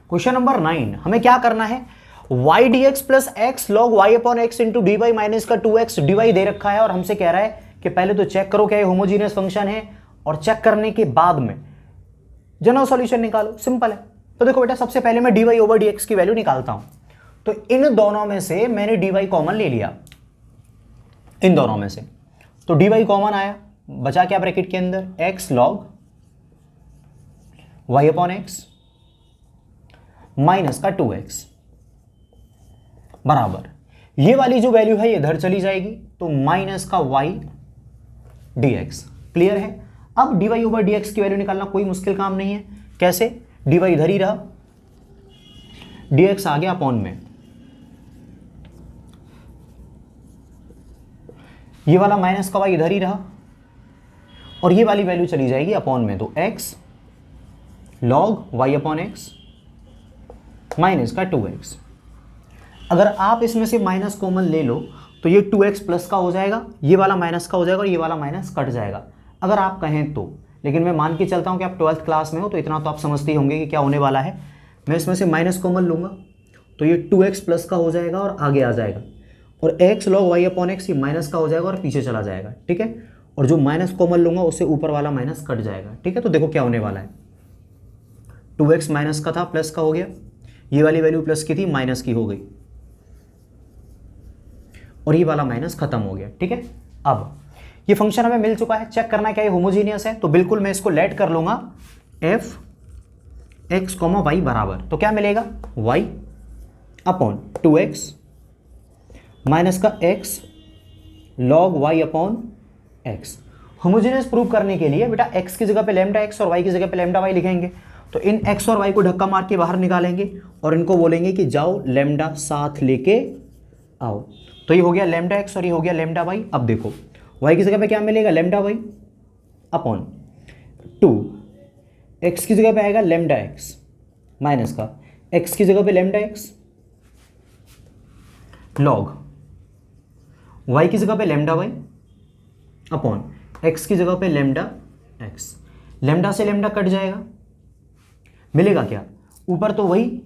Question number 9 हमें क्या करना है, y dx प्लस x log y upon x into D y minus का 2x dy दे रखा है और हमसे कह रहा है कि पहले तो चेक करो क्या ये होमोजीनियस फंक्शन है और चेक करने के बाद में जनरल सॉल्यूशन निकालो। सिंपल है। तो देखो बेटा सबसे पहले मैं dy ओवर dx की वैल्यू निकालता हूं। तो इन दोनों में से मैंने dy कॉमन ले लिया, इन दोनों में से। तो dy कॉमन आया, बचा क्या ब्रैकेट के अंदर, x log y upon x minus का 2x बराबर ये वाली जो वैल्यू है ये इधर चली जाएगी तो माइनस का y dx। क्लियर है। अब dy ओवर dx की वैल्यू निकालना कोई मुश्किल काम नहीं है। कैसे, dy इधर ही रहा, dx आ गया अपॉन में, ये वाला माइनस का y इधर ही रहा और ये वाली वैल्यू चली जाएगी अपॉन में। तो x log y upon x minus का 2x। अगर आप इसमें से माइनस कॉमन ले लो तो ये 2x प्लस का हो जाएगा, ये वाला माइनस का हो जाएगा और ये वाला माइनस कट जाएगा अगर आप कहें तो। लेकिन मैं मान के चलता हूं कि आप 12th क्लास में हो तो इतना तो आप समझते ही होंगे कि क्या होने वाला है। मैं इसमें से माइनस कॉमन लूंगा तो ये 2x प्लस का हो जाएगा और आगे आ जाएगा और x log y upon x ये माइनस का हो जाएगा और पीछे चला जाएगा। ठीक है। और जो माइनस कॉमन लूंगा उससे ऊपर वाला माइनस कट जाएगा। ठीक है। तो देखो क्या होने वाला है, 2x माइनस का था प्लस का हो गया, ये वाली वैल्यू प्लस की थी माइनस की हो गई और ये वाला माइनस खत्म हो गया। ठीक है। अब ये फंक्शन हमें मिल चुका है, चेक करना है क्या ये होमोजीनियस है। तो बिल्कुल मैं इसको लेट कर लूंगा f x, y बराबर, तो क्या मिलेगा y अपॉन 2x माइनस का x log y upon x। Homogeneous prove करने के लिए बेटा x की जगह पे लैम्डा x और y की जगह पे लैम्डा y लिखेंगे। तो इन x और y को धक्का मार के बाहर निकालेंगे और इनको बोलेंगे कि जाओ लैम्डा साथ लेके आओ। तो ये हो गया लैम्डा x और ये हो गया लैम्डा y। अब देखो y की जगह पे क्या मिलेगा, लैम्डा y अपॉन 2, x की जगह पे आएगा लैम्डा x माइनस का x की जगह पे लैम्डा x लॉग y की जगह पे लैम्डा y अपॉन x की जगह पे लैम्डा x। लैम्डा से लैम्डा कट जाएगा, मिलेगा क्या, ऊपर तो वही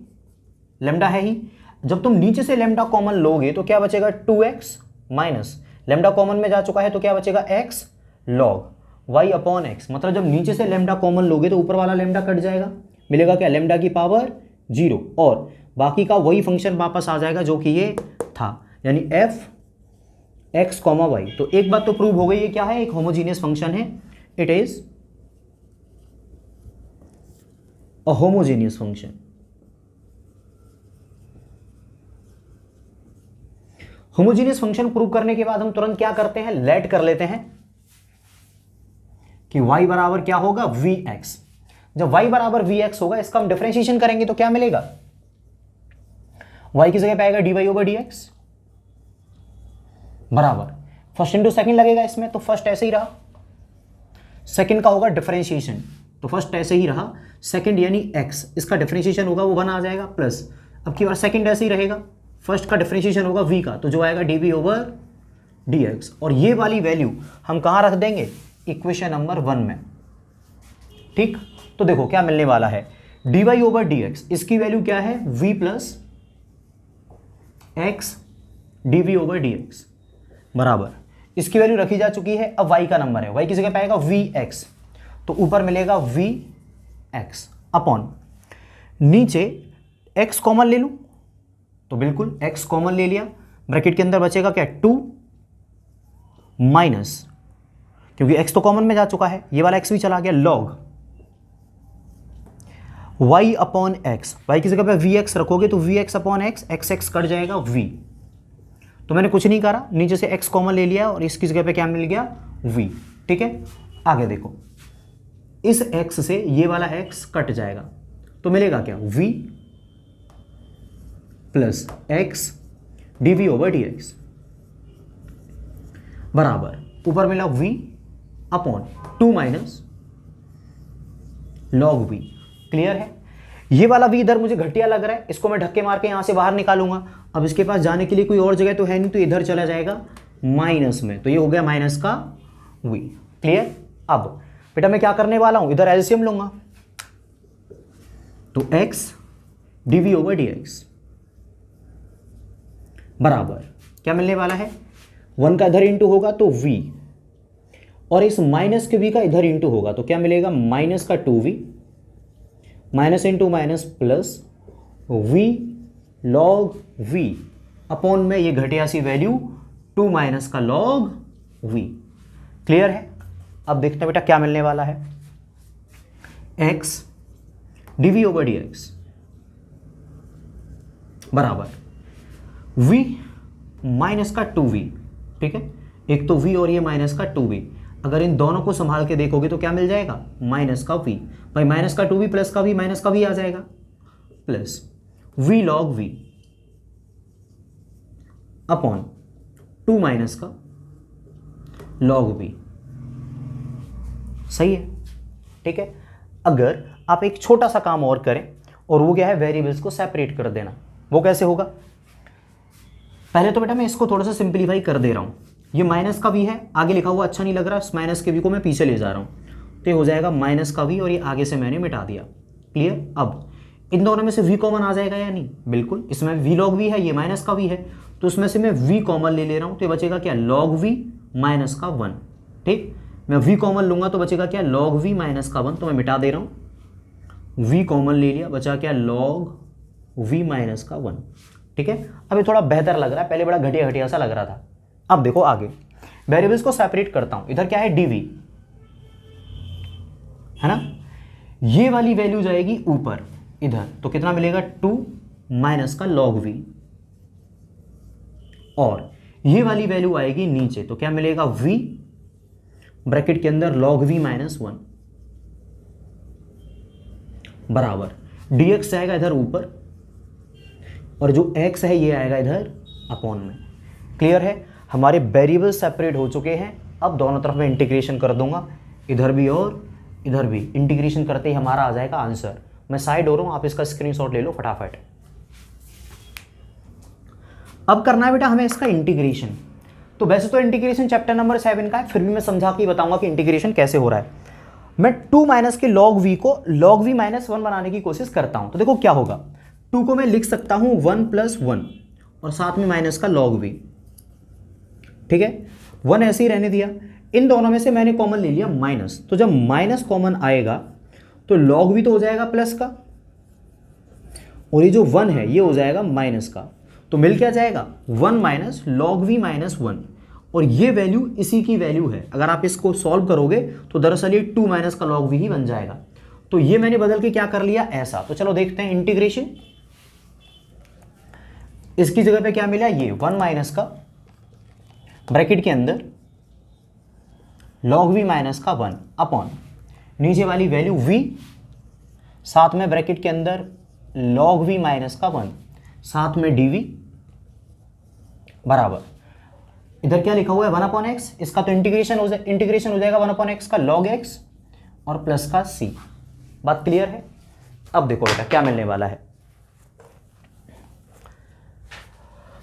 लैम्डा है ही। जब तुम नीचे से लैम्डा कॉमन लोगे तो क्या बचेगा, 2x माइनस लैम्डा कॉमन में जा चुका है तो क्या बचेगा, x log y upon x. मतलब जब नीचे से लैम्डा कॉमन लोगे तो ऊपर वाला लैम्डा कट जाएगा, मिलेगा क्या, लैम्डा की पावर 0 और बाकी का वही फंक्शन वापस आ जाएगा जो कि ये था, यानी f x, y। तो एक बात तो प्रूव हो गई, ये क्या है, एक होमोजीनियस फंक्शन है। It is a homogeneous function. Homogeneous function prove करने के बाद हम तुरंत क्या करते हैं, लेट कर लेते हैं कि y बराबर क्या होगा, vx। जब y बराबर vx होगा इसका हम डिफरेंशिएशन करेंगे तो क्या मिलेगा, y की जगह पे आएगा dy ओवर dx बराबर फर्स्ट इंटू सेकंड लगेगा इसमें, तो फर्स्ट ऐसे ही रहा, सेकंड का होगा डिफरेंशिएशन तो फर्स्ट ऐसे ही रहा, सेकंड यानी x, इसका डिफरेंशिएशन होगा वो 1 आ जाएगा प्लस, अब की बार सेकंड ऐसे ही रहेगा, फर्स्ट का डिफरेंशिएशन होगा v का तो जो आएगा dv ओवर dx। और ये वाली वैल्यू हम कहां रख देंगे, इक्वेशन नंबर 1 में। ठीक। तो देखो क्या मिलने वाला है, dy ओवर dx, इसकी वैल्यू क्या है, v plus x dv over dx बराबर, इसकी वैल्यू रखी जा चुकी है। अब y का नंबर है, y की जगह पे आएगा vx तो ऊपर मिलेगा vx अपॉन नीचे x कॉमन ले लूं तो बिल्कुल x कॉमन ले लिया, ब्रैकेट के अंदर बचेगा क्या, 2 माइनस, क्योंकि x तो कॉमन में जा चुका है, ये वाला x भी चला गया, log y upon x, y की जगह पे vx रखोगे तो vx upon x, x cut जाएगा v। तो मैंने कुछ नहीं करा, नीचे से x कॉमन ले लिया और इसकी जगह पे क्या मिल गया, v। ठीक है। आगे देखो, इस x से ये वाला x कट जाएगा तो मिलेगा क्या, v plus x dv over dx बराबर ऊपर मिला v upon 2 minus log v। Clear है। ये वाला v इधर मुझे घटिया लग रहा है, इसको मैं धक्के मार के यहां से बाहर निकालूंगा। अब इसके पास जाने के लिए कोई और जगह तो है नहीं, तो इधर चला जाएगा माइनस में, तो ये हो गया माइनस का v। क्लियर। अब बेटा मैं क्या करने वाला हूं, इधर एलसीएम लूंगा तो x dv ओवर dx बराबर क्या मिलने वाला है, 1 का इधर इंटू होगा तो v, और इस माइनस के v का इधर इंटू होगा तो क्या मिलेगा, माइनस का 2v, minus into minus plus v log v upon में ये घटिया सी वैल्यू 2 माइनस का log v। क्लियर है। अब देखते हैं बेटा क्या मिलने वाला है, x dv ओवर dx बराबर v माइनस का 2v, ठीक है, एक तो v और ये माइनस का 2v, अगर इन दोनों को संभाल के देखोगे तो क्या मिल जाएगा, माइनस का v, भाई माइनस का 2v प्लस का v माइनस का v आ जाएगा, plus v log v upon 2 minus का log v। सही है, ठीक है। अगर आप एक छोटा सा काम और करें, और वो क्या है, वेरिएबल्स को सेपरेट कर देना। वो कैसे होगा, पहले तो बेटा मैं इसको थोड़ा सा सिंपलीफाई कर दे रहा हूँ। ये माइनस का v है, आगे लिखा हुआ अच्छा नहीं लग रहा, इस माइनस के v को मैं पीछे ले जा रहा हूँ, तो ये हो जाएगा माइनस का v, और ये आगे से मैंने मिटा दिया। क्लियर। अब इन दोनों में से v कॉमन आ जाएगा या नहीं, बिल्कुल। इसमें v log v है, ये माइनस का v है, तो उसमें से मैं v कॉमन ले रहा हूँ, तो ये बचेगा क्या, log v माइनस का 1। ठीक, मैं v कॉमन लूंगा तो बचेगा क्या, log v माइनस का 1, तो मैं मिटा दे रहा हूँ, v कॉमन ले लिया, बचा क्या, log v माइनस का 1। ठीक है, अब ये थोड़ा बेहतर लग रहा है, पहले बड़ा घटिया घटिया सा लग रहा था। अब देखो आगे वेरिएबल्स को सेपरेट करता हूं, इधर क्या है, dv है ना, ये वाली वैल्यू जाएगी ऊपर इधर, तो कितना मिलेगा, 2 माइनस का log v, और ये वाली वैल्यू आएगी नीचे, तो क्या मिलेगा, v ब्रैकेट के अंदर log v माइनस 1 बराबर dx जाएगा इधर ऊपर, और जो x है ये आएगा इधर अपॉन में। क्लियर है, हमारे वेरिएबल सेपरेट हो चुके हैं। अब दोनों तरफ में इंटीग्रेशन कर दूंगा, इधर भी और इधर भी, इंटीग्रेशन करते ही हमारा आ जाएगा आंसर। मैं साइड हो रहा हूं, आप इसका स्क्रीनशॉट ले लो फटाफट। अब करना है बेटा हमें इसका इंटीग्रेशन। तो वैसे तो इंटीग्रेशन चैप्टर नंबर 7 का है, फिर भी मैं समझा के बताऊंगा कि इंटीग्रेशन कैसे हो रहा है। मैं 2 माइनस के log v को log v माइनस 1 बनाने की कोशिश करता हूं, तो देखो क्या होगा, 2 को मैं लिख सकता हूं 1 प्लस 1 और साथ में माइनस का log v। ठीक है, 1 ऐसे ही रहने दिया, इन दोनों में से मैंने कॉमन ले लिया माइनस, तो जब माइनस कॉमन आएगा तो log v तो हो जाएगा प्लस का, और ये जो 1 है ये हो जाएगा माइनस का, तो मिल क्या जाएगा, 1 माइनस log v माइनस 1, और ये वैल्यू इसी की वैल्यू है। अगर आप इसको सॉल्व करोगे तो दरअसल ये 2 माइनस का log v ही बन जाएगा। तो ये मैंने बदल के क्या कर लिया, ऐसा। तो चलो देखते हैं इंटीग्रेशन। इसकी जगह पे क्या मिला, ये 1 माइनस का ब्रैकेट के अंदर log v माइनस का 1 अपॉन नीचे वाली वैल्यू v, साथ में ब्रैकेट के अंदर log v माइनस का 1, साथ में dv बराबर, इधर क्या लिखा हुआ है 1 अपॉन एक्स, इसका तो इंटीग्रेशन हो जाएगा 1 अपॉन एक्स का log x और प्लस का c। बात क्लियर है। अब देखो बेटा क्या मिलने वाला है,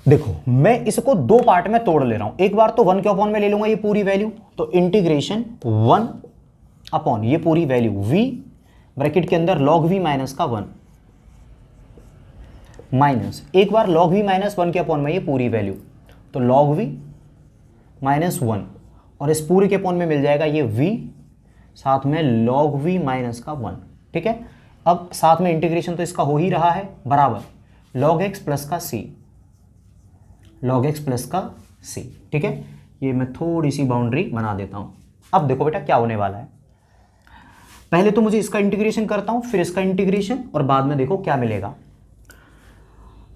देखो मैं इसको 2 पार्ट में तोड़ ले रहा हूं। एक बार तो 1 के अपॉन में ले लूंगा ये पूरी वैल्यू, तो इंटीग्रेशन 1 अपॉन ये पूरी वैल्यू v ब्रैकेट के अंदर log v माइनस का 1 माइनस एक बार log v माइनस 1 के अपॉन में ये पूरी वैल्यू, तो log v माइनस 1, और इस पूरे के अपॉन में मिल जाएगा ये v साथ में log v माइनस का 1। ठीक है, अब साथ में इंटीग्रेशन तो इसका हो ही रहा है, बराबर log x प्लस का c, log x प्लस का c। ठीक है, ये मैं थोड़ी सी बाउंड्री बना देता हूं। अब देखो बेटा क्या होने वाला है, पहले तो मुझे इसका इंटीग्रेशन करता हूं, फिर इसका इंटीग्रेशन, और बाद में देखो क्या मिलेगा।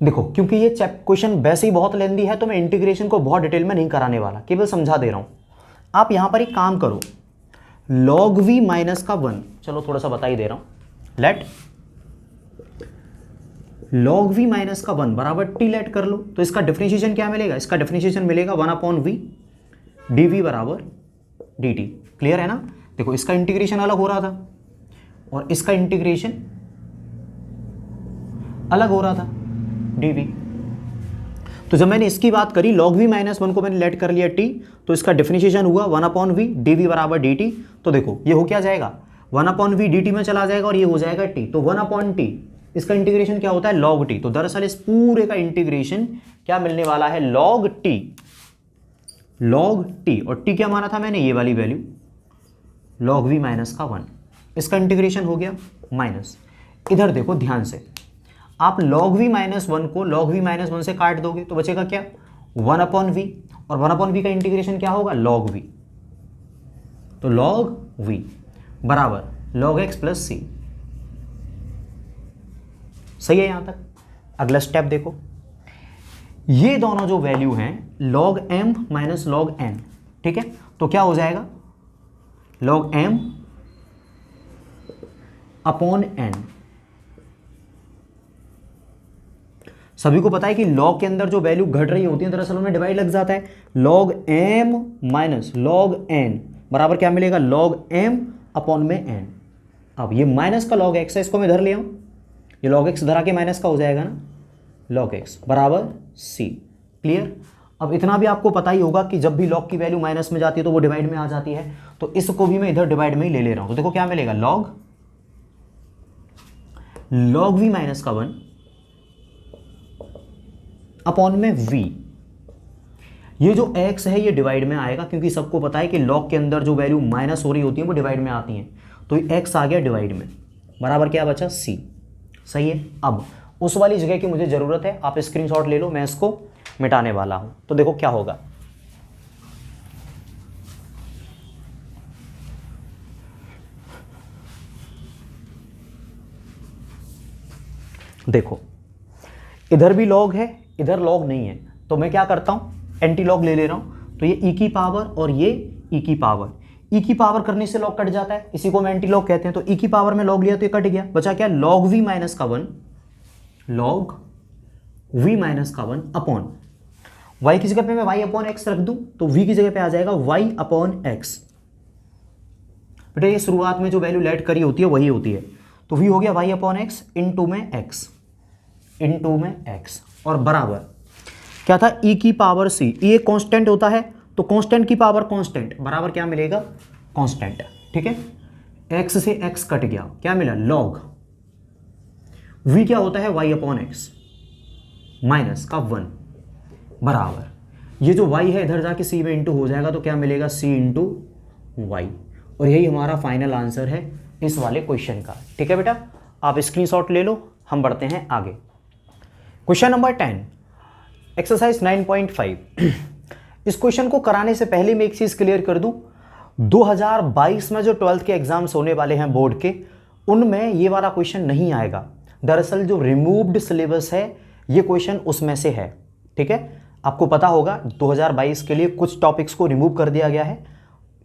देखो क्योंकि ये क्वेश्चन वैसे ही बहुत लेंदी है, तो मैं इंटीग्रेशन को बहुत डिटेल में नहीं कराने वाला, केवल समझा दे रहा हूं। आप यहां पर एक काम करो, log v माइनस का 1, चलो थोड़ा सा बता ही दे रहा हूं, लेट log v माइनस का 1 बराबर t लेट कर लो, तो इसका डिफरेंशिएशन क्या मिलेगा, इसका डिफरेंशिएशन मिलेगा 1 अपॉन v dv बराबर dt। क्लियर है ना। देखो इसका इंटीग्रेशन अलग हो रहा था और इसका इंटीग्रेशन अलग हो रहा था dv, तो जब मैंने इसकी बात करी log v माइनस 1 को मैंने लेट कर लिया t, तो इसका डिफरेंशिएशन हुआ 1 अपॉन v dv बराबर dt। तो देखो ये हो क्या जाएगा, 1 अपॉन v dt में चला जाएगा और ये हो जाएगा t, तो 1 अपॉन t इसका इंटीग्रेशन क्या होता है log t। तो दरअसल इस पूरे का इंटीग्रेशन क्या मिलने वाला है log t, और t क्या माना था मैंने, ये वाली वैल्यू log v माइनस का 1। इसका इंटीग्रेशन हो गया माइनस। इधर देखो ध्यान से, आप log v माइनस 1 को log v माइनस 1 से काट दोगे तो बचेगा क्या 1/v, और 1/v का इंटीग्रेशन क्या होगा log v। तो log v बराबर log x प्लस c। सही है यहां तक। अगला स्टेप देखो, ये दोनों जो वैल्यू हैं log m minus log n, ठीक है, तो क्या हो जाएगा log m अपॉन n। सभी को पता है कि log के अंदर जो वैल्यू घट रही होती है दरअसल उन्हें डिवाइड लग जाता है। log m minus log n बराबर क्या मिलेगा log m अपॉन में n। अब ये माइनस का log x है, इसको मैं इधर ले आऊं, ये log x धरा के माइनस का हो जाएगा ना, log x बराबर c। क्लियर। अब इतना भी आपको पता ही होगा कि जब भी log की वैल्यू माइनस में जाती है तो वो डिवाइड में आ जाती है, तो इसको भी मैं इधर डिवाइड में ही ले रहा हूं। तो देखो क्या मिलेगा log v माइनस का 1 अपॉन में v। ये जो x है ये डिवाइड में आएगा, क्योंकि सबको पता है कि log के अंदर जो वैल्यू माइनस हो रही होती है वो डिवाइड में आती हैं, तो ये x आ गया डिवाइड में, बराबर क्या बचा c। सही है। अब उस वाली जगह की मुझे ज़रूरत है, आप स्क्रीनशॉट ले लो, मैं इसको मिटाने वाला हूं। तो देखो क्या होगा, देखो इधर भी log है, इधर log नहीं है, तो मैं क्या करता हूं एंटी लॉग ले रहा हूं। तो ये e की पावर और ये e की पावर करने से log कट जाता है, इसी को मैं एंटी लॉग कहते हैं। तो e की पावर में log लिया तो ये कट गया, बचा क्या log v माइनस का 1, log v माइनस का 1 अपॉन y की जगह पे मैं y अपॉन x रख दूं तो v की जगह पे आ जाएगा y अपॉन x। बेटा ये शुरुआत में जो वैल्यू लेट करी होती है वही होती है, तो v हो गया y अपॉन x इंटू में x और बराबर क्या था e की पावर c। ये कांस्टेंट होता है तो कांस्टेंट की पावर कांस्टेंट बराबर क्या मिलेगा कांस्टेंट, ठीक है। x से x कट गया, क्या मिला log v क्या होता है y अपॉन x माइनस का 1 बराबर ये जो y है इधर जाके c में इंटू हो जाएगा, तो क्या मिलेगा c इंटू वाई। और यही हमारा फाइनल आंसर है इस वाले क्वेश्चन का, ठीक है बेटा। आप स्क्रीनशॉट ले लो, हम बढ़ते हैं आगे। Question number 10 exercise 9.5। इस क्वेश्चन को कराने से पहले मैं एक चीज क्लियर कर दूं, 2022 में जो 12th के एग्जाम्स होने वाले हैं बोर्ड के, उनमें ये वाला क्वेश्चन नहीं आएगा। दरअसल जो रिमूव्ड सिलेबस है ये क्वेश्चन उसमें से है, ठीक है। आपको पता होगा 2022 के लिए कुछ टॉपिक्स को रिमूव कर दिया गया है,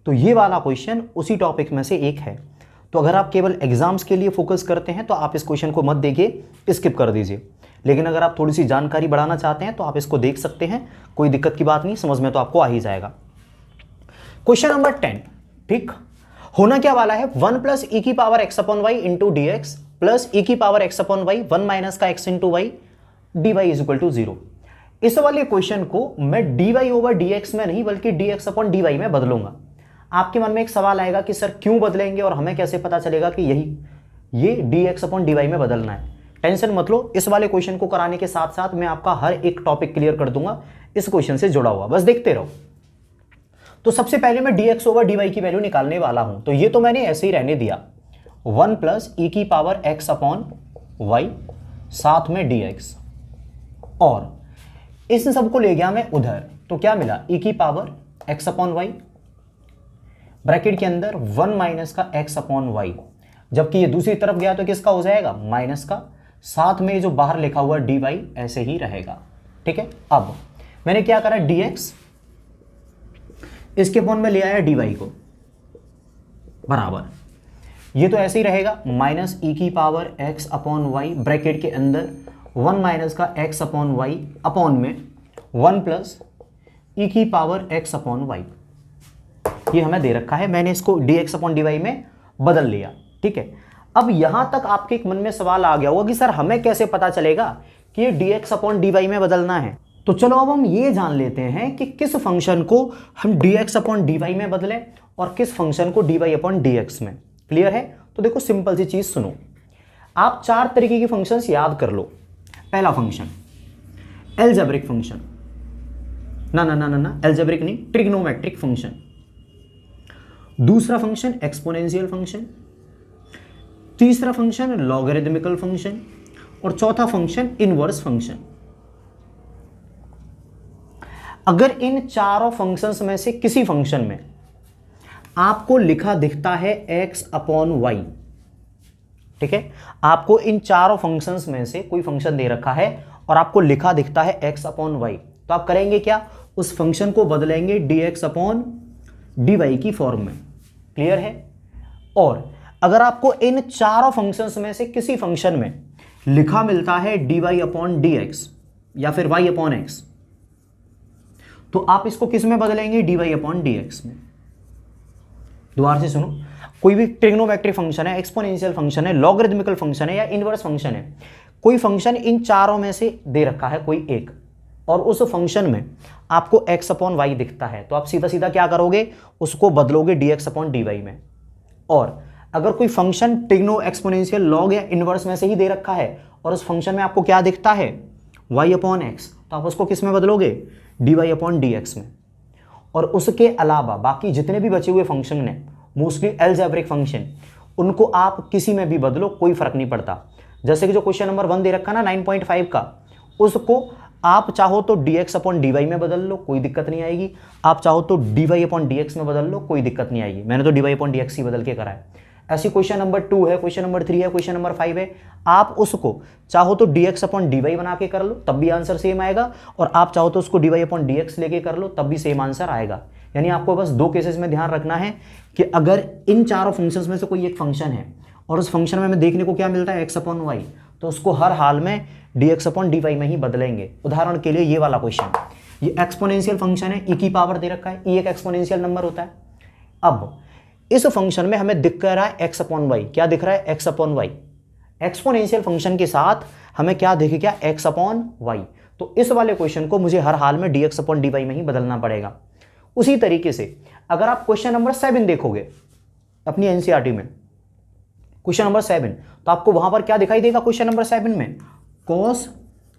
तो ये वाला क्वेश्चन उसी टॉपिक में से एक है। तो अगर आप केवल एग्जाम्स के लिए फोकस करते हैं तो आप इस क्वेश्चन को मत देखिए, स्किप कर दीजिए। लेकिन अगर आप थोड़ी सी जानकारी बढ़ाना चाहते हैं तो आप इसको देख सकते हैं, कोई दिक्कत की बात नहीं, समझ में तो आपको आ ही जाएगा। क्वेश्चन नंबर 10, ठीक, होना क्या वाला है 1 प्लस ई की power x upon y into d x plus e की power x upon y 1 minus का x into y d y is equal to 0। इस वाले क्वेश्चन को मैं d y over d x में नहीं बल्कि d x upon D y में बदलूंगा। आपके मन में एक सवाल आएगा कि सर क्यों बदलेंगे और हमें कैसे पता चलेगा कि ये D x upon D y में बदलना है। टेंशन मत लो, इस वाले क्वेश्चन को कराने के साथ साथ मैं आपका हर एक टॉपिक क्लियर कर दूंगा इस क्वेश्चन से जुड़ा हुआ, बस देखते रहो। तो सबसे पहले मैं dx ओवर dy की वैल्यू निकालने वाला हूं, तो ये तो मैंने ऐसे ही रहने दिया 1 प्लस ई की पावर x अपॉन वाई साथ में dx, और इस सबको ले गया मैं उधर, तो क्या मिला e की power x upon y bracket के अंदर 1 माइनस का x अपॉन वाई, जबकि ये दूसरी तरफ गया तो किसका हो जाएगा माइनस का, साथ में जो बाहर लिखा हुआ dy ऐसे ही रहेगा, ठीक है। अब मैंने क्या करा dx इसके अपॉन में ले आया dy को, बराबर ये तो ऐसे ही रहेगा माइनस ई की power x upon y bracket के अंदर 1 माइनस का x अपॉन वाई अपॉन में 1 प्लस ई की पावर x अपॉन वाई। ये हमें दे रखा है, मैंने इसको dx अपॉन dy में बदल लिया, ठीक है। अब यहां तक आपके एक मन में सवाल आ गया होगा कि सर हमें कैसे पता चलेगा कि ये dx अपॉन dy में बदलना है। तो चलो अब हम ये जान लेते हैं कि किस फंक्शन को हम dx अपॉन dy में बदलें और किस फंक्शन को dy अपॉन dx में। क्लियर है? तो देखो सिंपल सी चीज सुनो, आप 4 तरीके के फंक्शंस याद कर लो। पहला फंक्शन एल्जेब्रिक फंक्शन, ना एल्जेब्रिक नहीं, ट्रिग्नोमेट्रिक फंक्शन। दूसरा फंक्शन एक्सपोनेंशियल फंक्शन, तीसरा फंक्शन लॉगरिथमिकल फंक्शन और चौथा फंक्शन इनवर्स फंक्शन। अगर इन चारों फंक्शंस में से किसी फंक्शन में आपको लिखा दिखता है x अपॉन वाई, ठीक है, आपको इन चारों फंक्शंस में से कोई फंक्शन दे रखा है और आपको लिखा दिखता है x अपॉन वाई, तो आप करेंगे क्या, उस फंक्शन को बदलेंगे dx अपॉन dy की फॉर्म में। क्लियर है? और अगर आपको इन चारों फंक्शंस में से किसी फंक्शन में लिखा मिलता है dy अपॉन dx या फिर y अपॉन x, तो आप इसको किस में बदलेंगे, dy अपॉन dx में। दोबारा से सुनो, कोई भी ट्रिग्नोमेट्रिक फंक्शन है, एक्सपोनेंशियल फंक्शन है, लॉगरिथमिकल फंक्शन है या इनवर्स फंक्शन है, कोई फंक्शन इन चारों में से दे रखा है कोई एक, और उस फंक्शन में आपको x अपॉन वाई दिखता है, तो आप सीधा सीधा क्या करोगे, उसको बदलोगे dx अपॉन dy में। और अगर कोई फंक्शन ट्रिग्नो, एक्सपोनेंशियल, लॉग या इनवर्स में से ही दे रखा है और उस फंक्शन में आपको क्या दिखता है, y अपॉन x, तो आप उसको किस में बदलोगे, dy अपॉन dx में। और उसके अलावा बाकी जितने भी बचे हुए फंक्शन हैं, मोस्टली एल्जेब्रिक फंक्शन, उनको आप किसी में भी बदलो, कोई फर्क नहीं पड़ता। जैसे कि जो क्वेश्चन नंबर 1 दे रखा ना 9.5 का, उसको आप चाहो तो dx अपॉन dy में बदल लो, कोई दिक्कत नहीं आएगी। आप चाहो तो dy अपॉन dx में बदल लो, कोई दिक्कत नहीं आएगी। मैंने तो dy अपॉन dx ही बदल के करा है। ऐसी क्वेश्चन नंबर 2 है, क्वेश्चन नंबर 3 है, क्वेश्चन नंबर 5 है, आप उसको चाहो तो dx अपॉन dy बना के कर लो, तब भी आंसर सेम आएगा, और आप चाहो तो उसको dy अपॉन dx लेके कर लो, तब भी सेम आंसर आएगा। यानी आपको बस 2 केसेस में ध्यान रखना है कि अगर इन चारों फंक्शंस में से कोई एक फंक्शन है और उस फंक्शन में हमें देखने को क्या मिलता है, x अपॉन वाई, तो उसको हर हाल में dx अपॉन dy में ही बदलेंगे। उदाहरण के लिए ये वाला क्वेश्चन, ये एक्सपोनेंशियल फंक्शन है, e की पावर दे रखा है, e एक एक्सपोनेंशियल नंबर होता है। अब इस फंक्शन में हमें दिख रहा है x अपॉन वाई, क्या दिख रहा है, x upon y. Exponential function के साथ हमें क्या दिख गया, x अपॉन वाई। तो इस वाले क्वेश्चन को मुझे हर हाल में dx अपॉन dy में ही बदलना पड़ेगा। उसी तरीके से अगर आप क्वेश्चन नंबर 7 देखोगे अपनी एनसीईआरटी में, क्वेश्चन नंबर 7, तो आपको वहां पर क्या दिखाई देगा, क्वेश्चन नंबर 7 में cos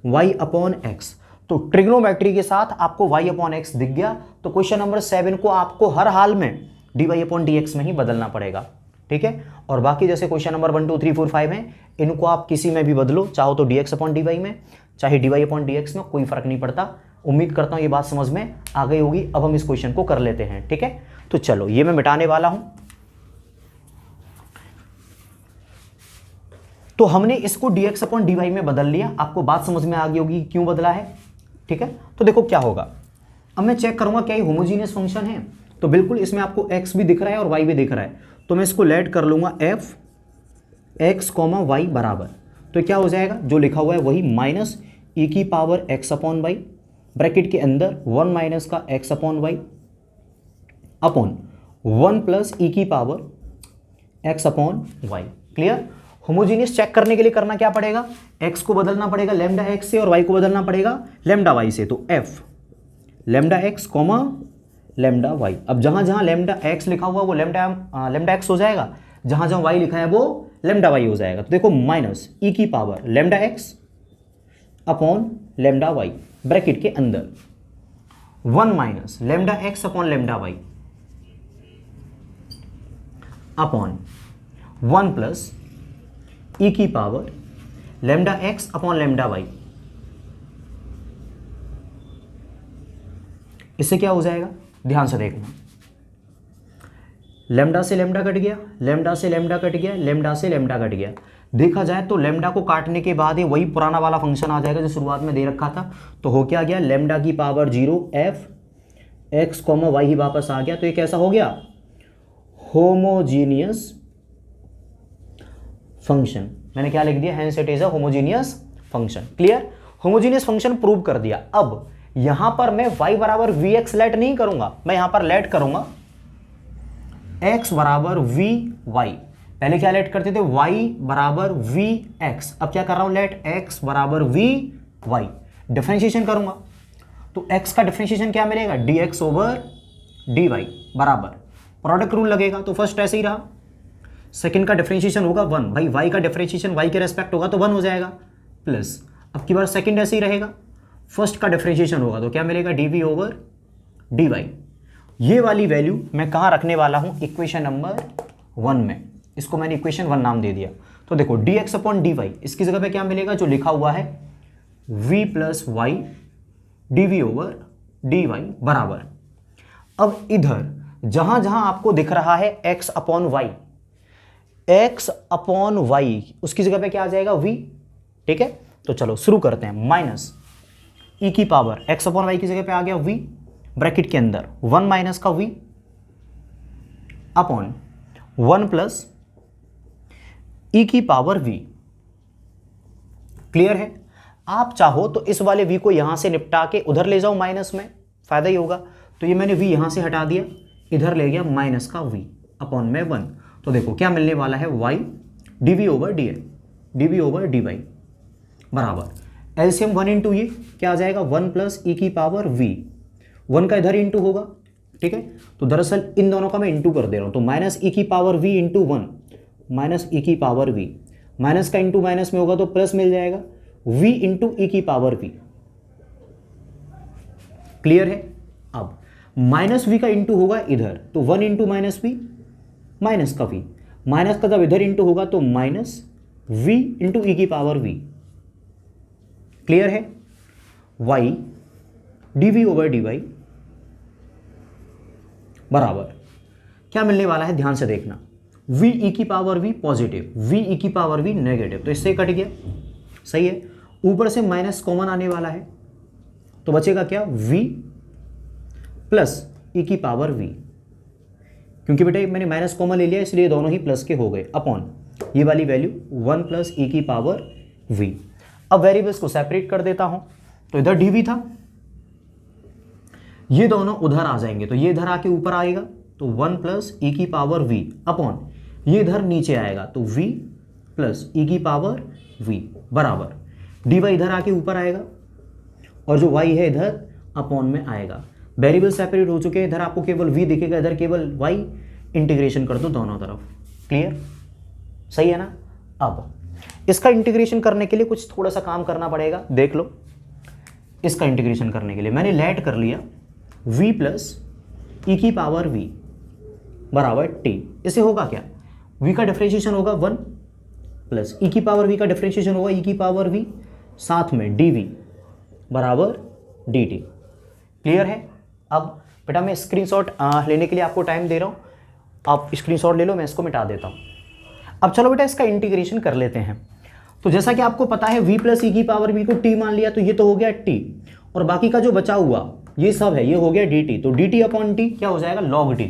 y अपॉन x। तो ट्रिग्नोमेट्री के साथ आपको y अपॉन x दिख गया, तो क्वेश्चन नंबर 7 को आपको हर हाल में dy अपॉन dx में ही बदलना पड़ेगा। ठीक है? और बाकी जैसे क्वेश्चन नंबर 1 2 3 4 5 हैं, इनको आप किसी में भी बदलो, चाहो तो dx अपॉन dy में, चाहे dy अपॉन dx में, कोई फर्क नहीं पड़ता। उम्मीद करता हूं ये बात समझ में आ गई होगी। अब हम इस क्वेश्चन को कर लेते हैं। ठीक है? तो चलो ये मैं मिटाने वाला हूं। तो हमने इसको dx अपॉन dy में बदल लिया, आपको बात समझ में आ गई होगी क्यों बदला है। ठीक है? तो देखो क्या होगा, अब मैं चेक करूंगा क्या ये होमोजीनियस फंक्शन है, तो बिल्कुल इसमें आपको x भी दिख रहा है और y भी दिख रहा है, तो मैं इसको लेट कर लूंगा f x, y बराबर, तो क्या हो जाएगा, जो लिखा हुआ है वही, माइनस e की power x upon y, bracket के अंदर 1 माइनस का x upon y upon 1 plus e की power x upon y. Clear? Homogeneous check करने के लिए करना क्या पड़ेगा, x को बदलना पड़ेगा लैम्डा x से और y को बदलना पड़ेगा लैम्डा y से, तो f lambda x comma lambda y। अब जहां जहां लैम्डा x लिखा हुआ वो लैम्डा x हो जाएगा, जहां जहां y लिखा है वो लैम्डा y हो जाएगा। तो देखो माइनस e की power lambda x upon lambda y, bracket के अंदर 1 minus lambda x upon lambda y upon 1 plus e की power lambda x upon lambda y। इससे क्या हो जाएगा, ध्यान से देखना, लैम्डा से लैम्डा कट गया, लैम्डा से लैम्डा कट गया, लैम्डा से लैम्डा कट गया। देखा जाए तो लैम्डा को काटने के बाद ही वही पुराना वाला फंक्शन आ जाएगा जो शुरुआत में दे रखा था। तो हो क्या गया, लैम्डा की पावर 0 f x, y ही वापस आ गया। तो ये कैसा हो गया, होमोजीनियस फंक्शन। मैंने क्या लिख दिया, hence it is a homogeneous function. Clear? Homogeneous function prove कर दिया। अब यहां पर मैं y बराबर vx लेट नहीं करूंगा, मैं यहां पर लेट करूंगा x बराबर vy। पहले क्या लेट करते थे, y बराबर vx, अब क्या कर रहा हूं, लेट x बराबर vy। डिफरेंशिएशन करूंगा तो x का डिफरेंशिएशन क्या मिलेगा, dx ओवर dy बराबर, प्रोडक्ट रूल लगेगा, तो फर्स्ट ऐसे ही रहा, सेकंड का डिफरेंशिएशन होगा 1, भाई y का डिफरेंशिएशन y के रेस्पेक्ट होगा तो 1 हो जाएगा, प्लस अब की बार सेकंड ऐसे ही रहेगा, फर्स्ट का डिफरेंशिएशन होगा तो क्या मिलेगा, dv ओवर dy। ये वाली वैल्यू मैं कहाँ रखने वाला हूँ, इक्वेशन नंबर 1 में, इसको मैंने इक्वेशन 1 नाम दे दिया। तो देखो dx अपॉन dy, इसकी जगह पे क्या मिलेगा, जो लिखा हुआ है v plus y dv over dy बराबर, अब इधर जहां जहां आपको दिख रहा है x अपॉन वाई, उसकी जगह पे क्या आ जाएगा, v। ठीक है, तो चलो शुरू करते हैं। माइनस e की पावर x अपॉन वाई की जगह पे आ गया v, ब्रैकेट के अंदर 1 माइनस का v अपॉन 1 प्लस e की पावर v। क्लियर है? आप चाहो तो इस वाले v को यहां से निपटा के उधर ले जाओ माइनस में, फायदा ही होगा। तो ये मैंने v यहां से हटा दिया, इधर ले गया माइनस का v अपॉन में 1। तो देखो क्या मिलने वाला है, y dv ओवर dy बराबर एलसीएम 1 इंटू ये क्या आ जाएगा, 1 प्लस ई की पावर v, 1 का इधर इंटू होगा। ठीक है, तो दरअसल इन दोनों का मैं इंटू कर दे रहा हूं, तो माइनस ई की power v into 1 minus e की पावर v, माइनस का इंटू माइनस में होगा तो प्लस मिल जाएगा, v इंटू ई की पावर v। क्लियर है? अब माइनस v का इंटू होगा इधर, तो 1 इंटू माइनस v, माइनस का v, माइनस का जब इधर इंटू होगा तो माइनस v इंटू ई की पावर v। क्लियर है? y dv ओवर dy बराबर क्या मिलने वाला है, ध्यान से देखना, v ई की पावर v पॉजिटिव, v ई की पावर v नेगेटिव, तो इससे कट गया। सही है, ऊपर से माइनस कॉमन आने वाला है तो बचेगा क्या, v प्लस ई की पावर v, क्योंकि बेटा मैंने माइनस कॉमन ले लिया इसलिए दोनों ही प्लस के हो गए, अपॉन ये वाली वैल्यू 1 प्लस ई की पावर v। अब वेरिएबल्स को सेपरेट कर देता हूं, तो इधर dv था, ये दोनों उधर आ जाएंगे तो ये इधर आके ऊपर आएगा तो 1 प्लस ई की पावर v अपॉन ये इधर नीचे आएगा तो v प्लस ई की पावर v बराबर dy इधर आके ऊपर आएगा और जो y है इधर अपॉन में आएगा। वेरिएबल सेपरेट हो चुके हैं, इधर आपको केवल v दिखेगा, इधर केवल y, इंटीग्रेशन कर दो दोनों तरफ। क्लियर? सही है ना? अब इसका इंटीग्रेशन करने के लिए कुछ थोड़ा सा काम करना पड़ेगा, देख लो। इसका इंटीग्रेशन करने के लिए मैंने लेट कर लिया v प्लस ई की पावर v बराबर t। इसे होगा क्या, v का डिफरेंशिएशन होगा 1 प्लस ई की पावर v का डिफरेंशिएशन होगा ई की पावर v, साथ में dv बराबर dt। क्लियर है? अब बेटा मैं स्क्रीनशॉट लेने के लिए आपको टाइम दे रहा हूँ, आप स्क्रीनशॉट ले लो, मैं इसको मिटा देता हूँ। अब चलो बेटा इसका इंटीग्रेशन कर लेते हैं। तो जैसा कि आपको पता है v प्लस ई की पावर v को t मान लिया, तो ये तो हो गया t, और बाकी का जो बचा हुआ ये सब है, ये हो गया dt, तो dt अपॉन t क्या हो जाएगा, log t।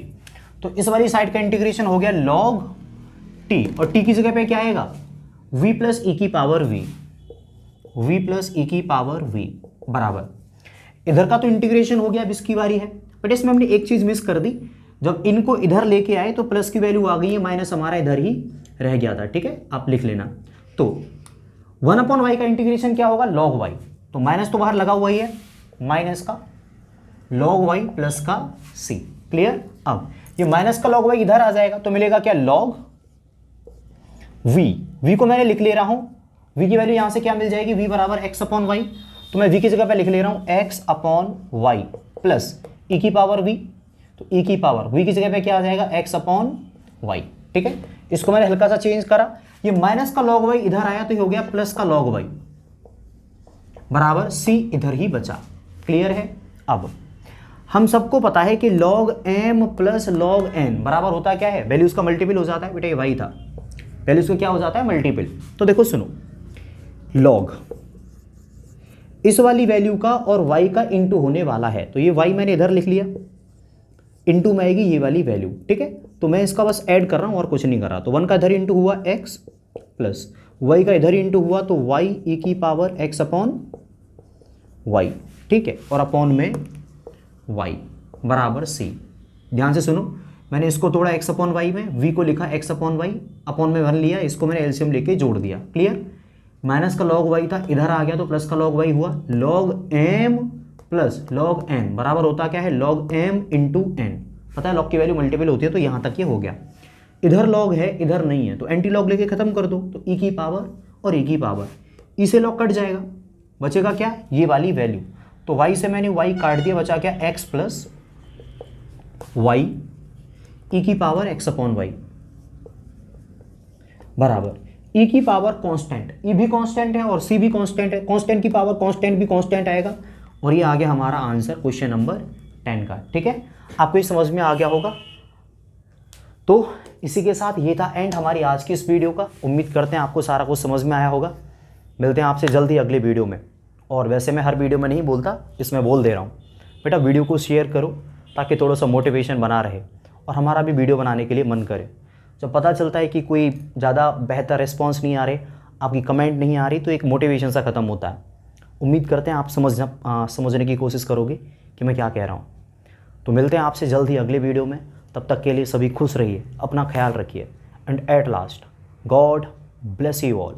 तो इस वाली साइड का इंटीग्रेशन हो गया log t, और t की जगह पे क्या आएगा, v प्लस ई की power v, v plus e की पावर v बराबर, इधर का तो इंटीग्रेशन हो गया, अब इसकी बारी है। बट इसमें हमने एक चीज मिस कर दी, जब इनको इधर लेके आए तो प्लस की वैल्यू आ गई है, माइनस हमारा इधर ही रह गया था। ठीक है, आप लिख लेना। तो 1 अपॉन वाई का इंटीग्रेशन क्या होगा, log y, तो माइनस तो बाहर लगा हुआ ही है, माइनस का log y प्लस का c। क्लियर? अब ये माइनस का log y इधर आ जाएगा तो मिलेगा क्या, log v को मैंने लिख ले रहा हूं, v की वैल्यू यहां से क्या मिल जाएगी, v बराबर x अपॉन वाई, तो मैं v की जगह पे लिख ले रहा हूं x upon y plus e की पावर v, तो e की पावर v की जगह पे क्या आ जाएगा, x अपॉन वाई। ठीक है, इसको मैंने हल्का सा चेंज करा, ये माइनस का log y इधर आया तो ये हो गया प्लस का log y बराबर c इधर ही बचा। क्लियर है? अब हम सबको पता है कि log m plus log n बराबर होता क्या है, वैल्यूज का मल्टीपल हो जाता है। बेटा ये y था, वैल्यूज का क्या हो जाता है, मल्टीपल। तो देखो सुनो, log इस वाली वैल्यू का और y का इंटू होने वाला है, तो ये y मैंने इधर लिख लिया, इंटू में आएगी ये वाली वैल्यू। ठीक है, तो मैं इसका बस ऐड कर रहा हूं और कुछ नहीं कर रहा। तो 1 का इधर इंटू हुआ x प्लस y का इधर इंटू हुआ तो y ई की पावर x अपॉन y। ठीक है, और अपॉन में y बराबर c। ध्यान से सुनो, मैंने इसको तोड़ा x अपॉन वाई में, v को लिखा x अपॉन वाई, अपॉन में भर लिया, इसको मैंने एलसीएम लेके जोड़ दिया। क्लियर? माइनस का log y था, इधर आ गया तो प्लस का log y हुआ, log m plus log n बराबर होता क्या है, log m इंटू n। पता है log की वैल्यू मल्टीपल होती है, तो यहां तक ये हो गया। इधर लॉग है इधर नहीं है, तो एंटी लॉग लेके खत्म कर दो, तो e की पावर और e की पावर, ई से लॉग कट जाएगा, बचेगा क्या, ये वाली वैल्यू। तो y से मैंने y काट दिया, बचा क्या, x प्लस वाई ई की पावर x अपॉन वाई बराबर e की पावर कांस्टेंट, e भी कांस्टेंट है और c भी कांस्टेंट है, कांस्टेंट की पावर कांस्टेंट भी कांस्टेंट आएगा, और ये आ गया हमारा आंसर क्वेश्चन नंबर 10 का। ठीक है, आपको ये समझ में आ गया होगा। तो इसी के साथ ये था एंड हमारी आज की इस वीडियो का। उम्मीद करते हैं आपको सारा कुछ समझ में आया होगा। मिलते हैं आपसे जल्द ही अगले वीडियो में। और वैसे मैं हर वीडियो में नहीं बोलता, इसमें बोल दे रहा हूँ, बेटा वीडियो को शेयर करो ताकि थोड़ा सा मोटिवेशन बना रहे और हमारा भी वीडियो बनाने के लिए मन करे। जब पता चलता है कि कोई ज़्यादा बेहतर रिस्पॉन्स नहीं आ रहे, आपकी कमेंट नहीं आ रही, तो एक मोटिवेशन सा ख़त्म होता है। उम्मीद करते हैं आप समझने की कोशिश करोगे कि मैं क्या कह रहा हूँ। तो मिलते हैं आपसे जल्द ही अगले वीडियो में। तब तक के लिए सभी खुश रहिए, अपना ख्याल रखिए, and at last God bless you all.